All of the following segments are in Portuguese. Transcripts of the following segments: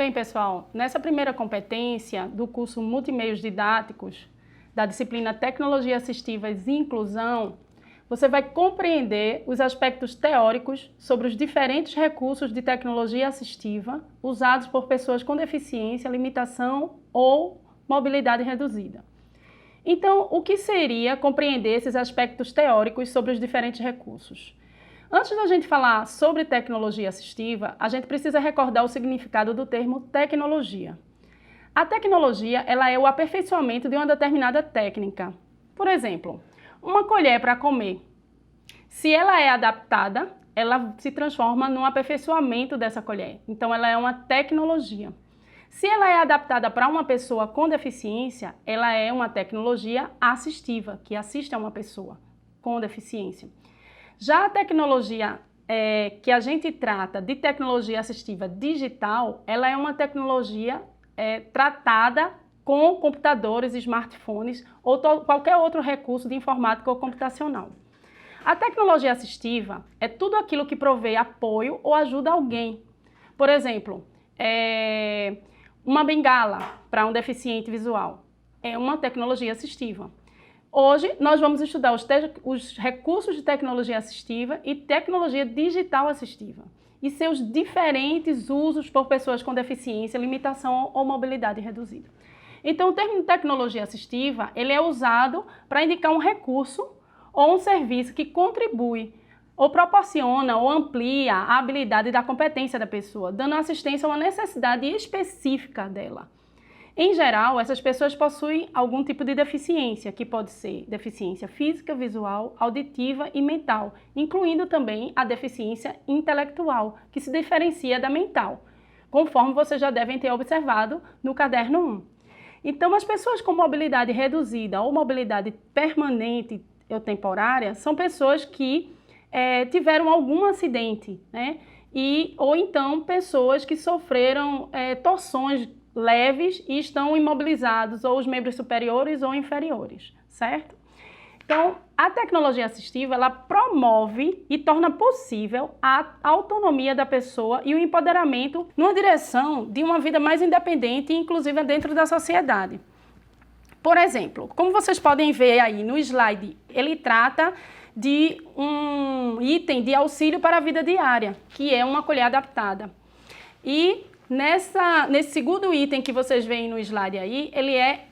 Bem, pessoal, nessa primeira competência do curso Multimeios Didáticos, da disciplina Tecnologia Assistivas e Inclusão, você vai compreender os aspectos teóricos sobre os diferentes recursos de tecnologia assistiva usados por pessoas com deficiência, limitação ou mobilidade reduzida. Então, o que seria compreender esses aspectos teóricos sobre os diferentes recursos? Antes da gente falar sobre tecnologia assistiva, a gente precisa recordar o significado do termo tecnologia. A tecnologia, ela é o aperfeiçoamento de uma determinada técnica. Por exemplo, uma colher para comer. Se ela é adaptada, ela se transforma num aperfeiçoamento dessa colher. Então, ela é uma tecnologia. Se ela é adaptada para uma pessoa com deficiência, ela é uma tecnologia assistiva, que assiste a uma pessoa com deficiência. Já a tecnologia que a gente trata de tecnologia assistiva digital, ela é uma tecnologia tratada com computadores, smartphones ou qualquer outro recurso de informática ou computacional. A tecnologia assistiva é tudo aquilo que provê apoio ou ajuda alguém. Por exemplo, uma bengala para um deficiente visual é uma tecnologia assistiva. Hoje, nós vamos estudar os recursos de tecnologia assistiva e tecnologia digital assistiva e seus diferentes usos por pessoas com deficiência, limitação ou mobilidade reduzida. Então, o termo tecnologia assistiva, ele é usado para indicar um recurso ou um serviço que contribui ou proporciona ou amplia a habilidade da competência da pessoa, dando assistência a uma necessidade específica dela. Em geral, essas pessoas possuem algum tipo de deficiência, que pode ser deficiência física, visual, auditiva e mental, incluindo também a deficiência intelectual, que se diferencia da mental, conforme vocês já devem ter observado no caderno 1. Então, as pessoas com mobilidade reduzida ou mobilidade permanente ou temporária são pessoas que tiveram algum acidente, né? Ou então pessoas que sofreram torções leves e estão imobilizados, ou os membros superiores ou inferiores, certo? Então, a tecnologia assistiva, ela promove e torna possível a autonomia da pessoa e o empoderamento numa direção de uma vida mais independente e inclusiva dentro da sociedade. Por exemplo, como vocês podem ver aí no slide, ele trata de um item de auxílio para a vida diária, que é uma colher adaptada. E nesse segundo item que vocês veem no slide aí, ele é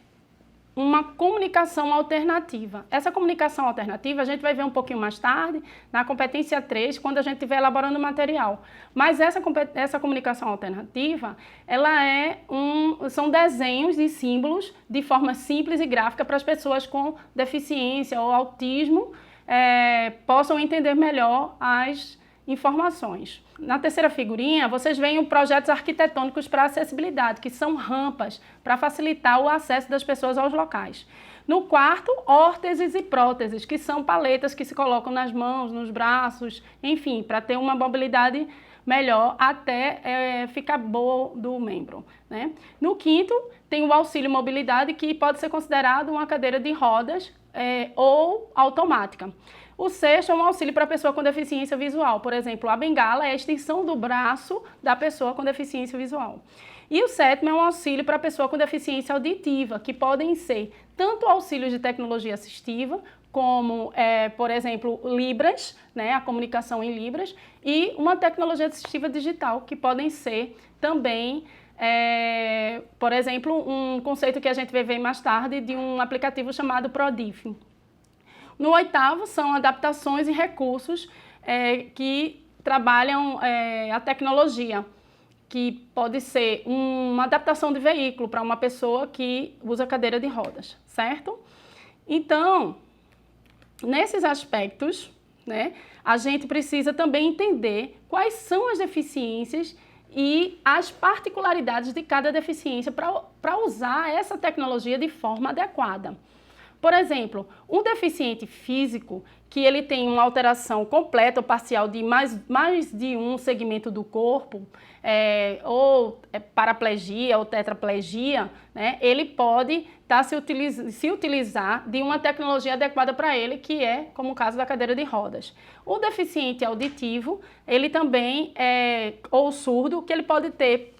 uma comunicação alternativa. Essa comunicação alternativa a gente vai ver um pouquinho mais tarde, na competência 3, quando a gente estiver elaborando o material. Mas essa comunicação alternativa, são desenhos de símbolos de forma simples e gráfica para as pessoas com deficiência ou autismo possam entender melhor as informações. Na terceira figurinha, vocês veem projetos arquitetônicos para acessibilidade, que são rampas para facilitar o acesso das pessoas aos locais. No quarto, órteses e próteses, que são paletas que se colocam nas mãos, nos braços, enfim, para ter uma mobilidade melhor até ficar boa do membro, né? No quinto, tem o auxílio mobilidade, que pode ser considerado uma cadeira de rodas ou automática. O sexto é um auxílio para a pessoa com deficiência visual. Por exemplo, a bengala é a extensão do braço da pessoa com deficiência visual. E o sétimo é um auxílio para a pessoa com deficiência auditiva, que podem ser tanto auxílios de tecnologia assistiva, como, por exemplo, Libras, né, a comunicação em Libras, e uma tecnologia assistiva digital, que podem ser também, por exemplo, um conceito que a gente vai ver mais tarde de um aplicativo chamado Prodif. No oitavo, são adaptações e recursos que trabalham a tecnologia, que pode ser uma adaptação de veículo para uma pessoa que usa cadeira de rodas, certo? Então, nesses aspectos, né, a gente precisa também entender quais são as deficiências e as particularidades de cada deficiência para usar essa tecnologia de forma adequada. Por exemplo, um deficiente físico que ele tem uma alteração completa ou parcial de mais de um segmento do corpo, ou paraplegia ou tetraplegia, né, ele pode se utilizar de uma tecnologia adequada para ele, que é como o caso da cadeira de rodas. O deficiente auditivo, ele também ou surdo, que ele pode ter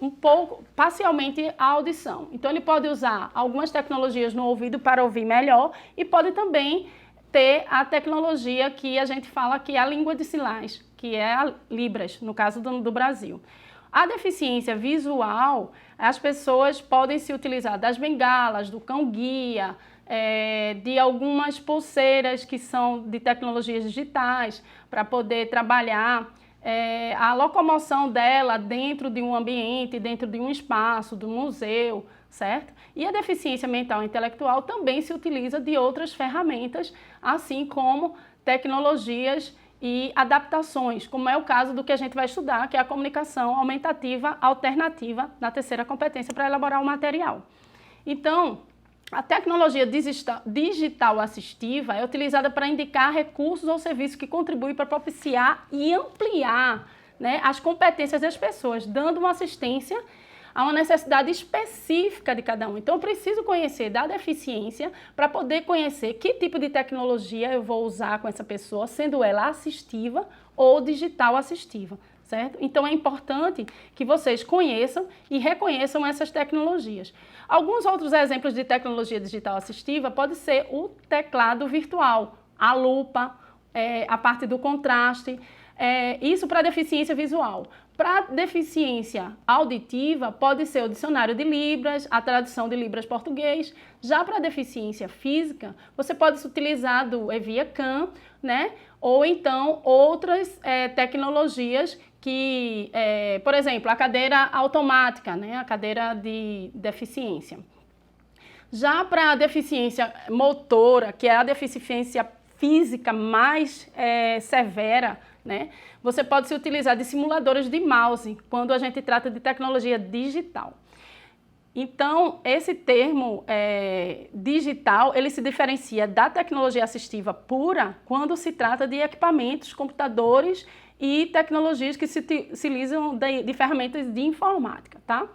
parcialmente a audição. Então ele pode usar algumas tecnologias no ouvido para ouvir melhor e pode também ter a tecnologia que a gente fala que é a língua de sinais, que é a Libras, no caso do Brasil. A deficiência visual, as pessoas podem se utilizar das bengalas, do cão-guia, de algumas pulseiras que são de tecnologias digitais para poder trabalhar a locomoção dela dentro de um ambiente, dentro de um espaço, do museu, certo? E a deficiência mental e intelectual também se utiliza de outras ferramentas, assim como tecnologias e adaptações, como é o caso do que a gente vai estudar, que é a comunicação aumentativa alternativa na terceira competência para elaborar o material. Então, a tecnologia digital assistiva é utilizada para indicar recursos ou serviços que contribuem para propiciar e ampliar, né, as competências das pessoas, dando uma assistência a uma necessidade específica de cada um. Então, eu preciso conhecer da deficiência para poder conhecer que tipo de tecnologia eu vou usar com essa pessoa, sendo ela assistiva ou digital assistiva, certo? Então, é importante que vocês conheçam e reconheçam essas tecnologias. Alguns outros exemplos de tecnologia digital assistiva pode ser o teclado virtual, a lupa, a parte do contraste, isso para deficiência visual. Para deficiência auditiva, pode ser o dicionário de Libras, a tradução de Libras-português. Já para deficiência física, você pode utilizar do EVIA-CAM, né? Ou então outras tecnologias que, por exemplo, a cadeira automática, né? A cadeira de deficiência. Já para a deficiência motora, que é a deficiência física mais severa, né? Você pode se utilizar de simuladores de mouse quando a gente trata de tecnologia digital. Então, esse termo digital, ele se diferencia da tecnologia assistiva pura quando se trata de equipamentos, computadores e tecnologias que se utilizam de ferramentas de informática, tá?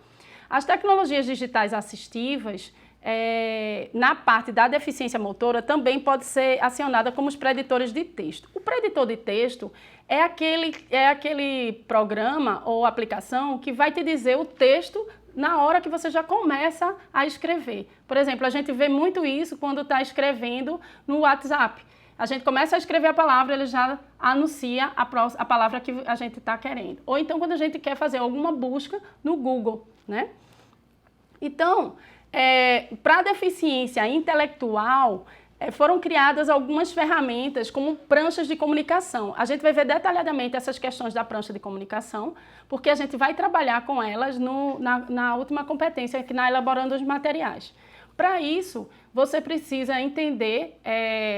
As tecnologias digitais assistivas, na parte da deficiência motora, também pode ser acionada como os preditores de texto. O preditor de texto é aquele programa ou aplicação que vai te dizer o texto na hora que você já começa a escrever. Por exemplo, a gente vê muito isso quando está escrevendo no WhatsApp. A gente começa a escrever a palavra, ele já anuncia a palavra que a gente está querendo. Ou então quando a gente quer fazer alguma busca no Google, né? Então, para deficiência intelectual, foram criadas algumas ferramentas como pranchas de comunicação. A gente vai ver detalhadamente essas questões da prancha de comunicação, porque a gente vai trabalhar com elas na última competência, aqui na elaborando os materiais. Para isso, você precisa entender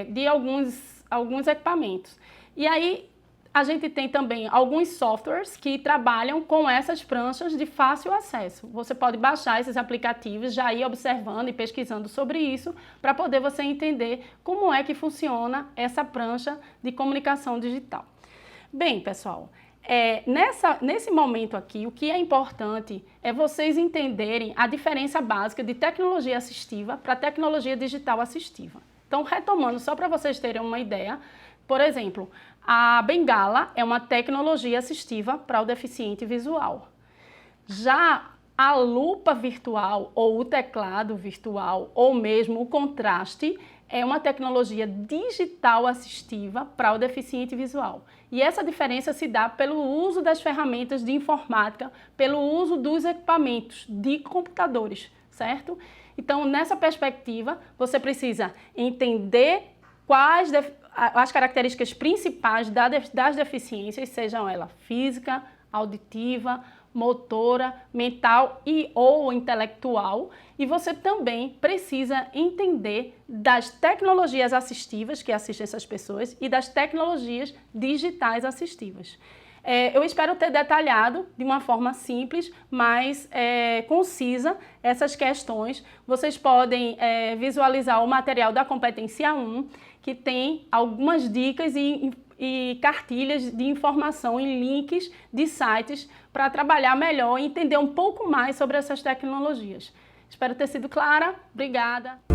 de alguns equipamentos. E aí, a gente tem também alguns softwares que trabalham com essas pranchas de fácil acesso. Você pode baixar esses aplicativos, já ir observando e pesquisando sobre isso, para poder você entender como é que funciona essa prancha de comunicação digital. Bem, pessoal, nesse momento aqui, o que é importante é vocês entenderem a diferença básica de tecnologia assistiva para tecnologia digital assistiva. Então, retomando, só para vocês terem uma ideia, por exemplo, a bengala é uma tecnologia assistiva para o deficiente visual. Já a lupa virtual ou o teclado virtual ou mesmo o contraste é uma tecnologia digital assistiva para o deficiente visual. E essa diferença se dá pelo uso das ferramentas de informática, pelo uso dos equipamentos de computadores, certo? Então, nessa perspectiva, você precisa entender quais as características principais das deficiências, sejam elas física, auditiva, motora, mental e ou intelectual, e você também precisa entender das tecnologias assistivas que assistem essas pessoas e das tecnologias digitais assistivas. Eu espero ter detalhado de uma forma simples, mas concisa essas questões. Vocês podem visualizar o material da competência 1, que tem algumas dicas e e cartilhas de informação em links de sites para trabalhar melhor e entender um pouco mais sobre essas tecnologias. Espero ter sido clara. Obrigada.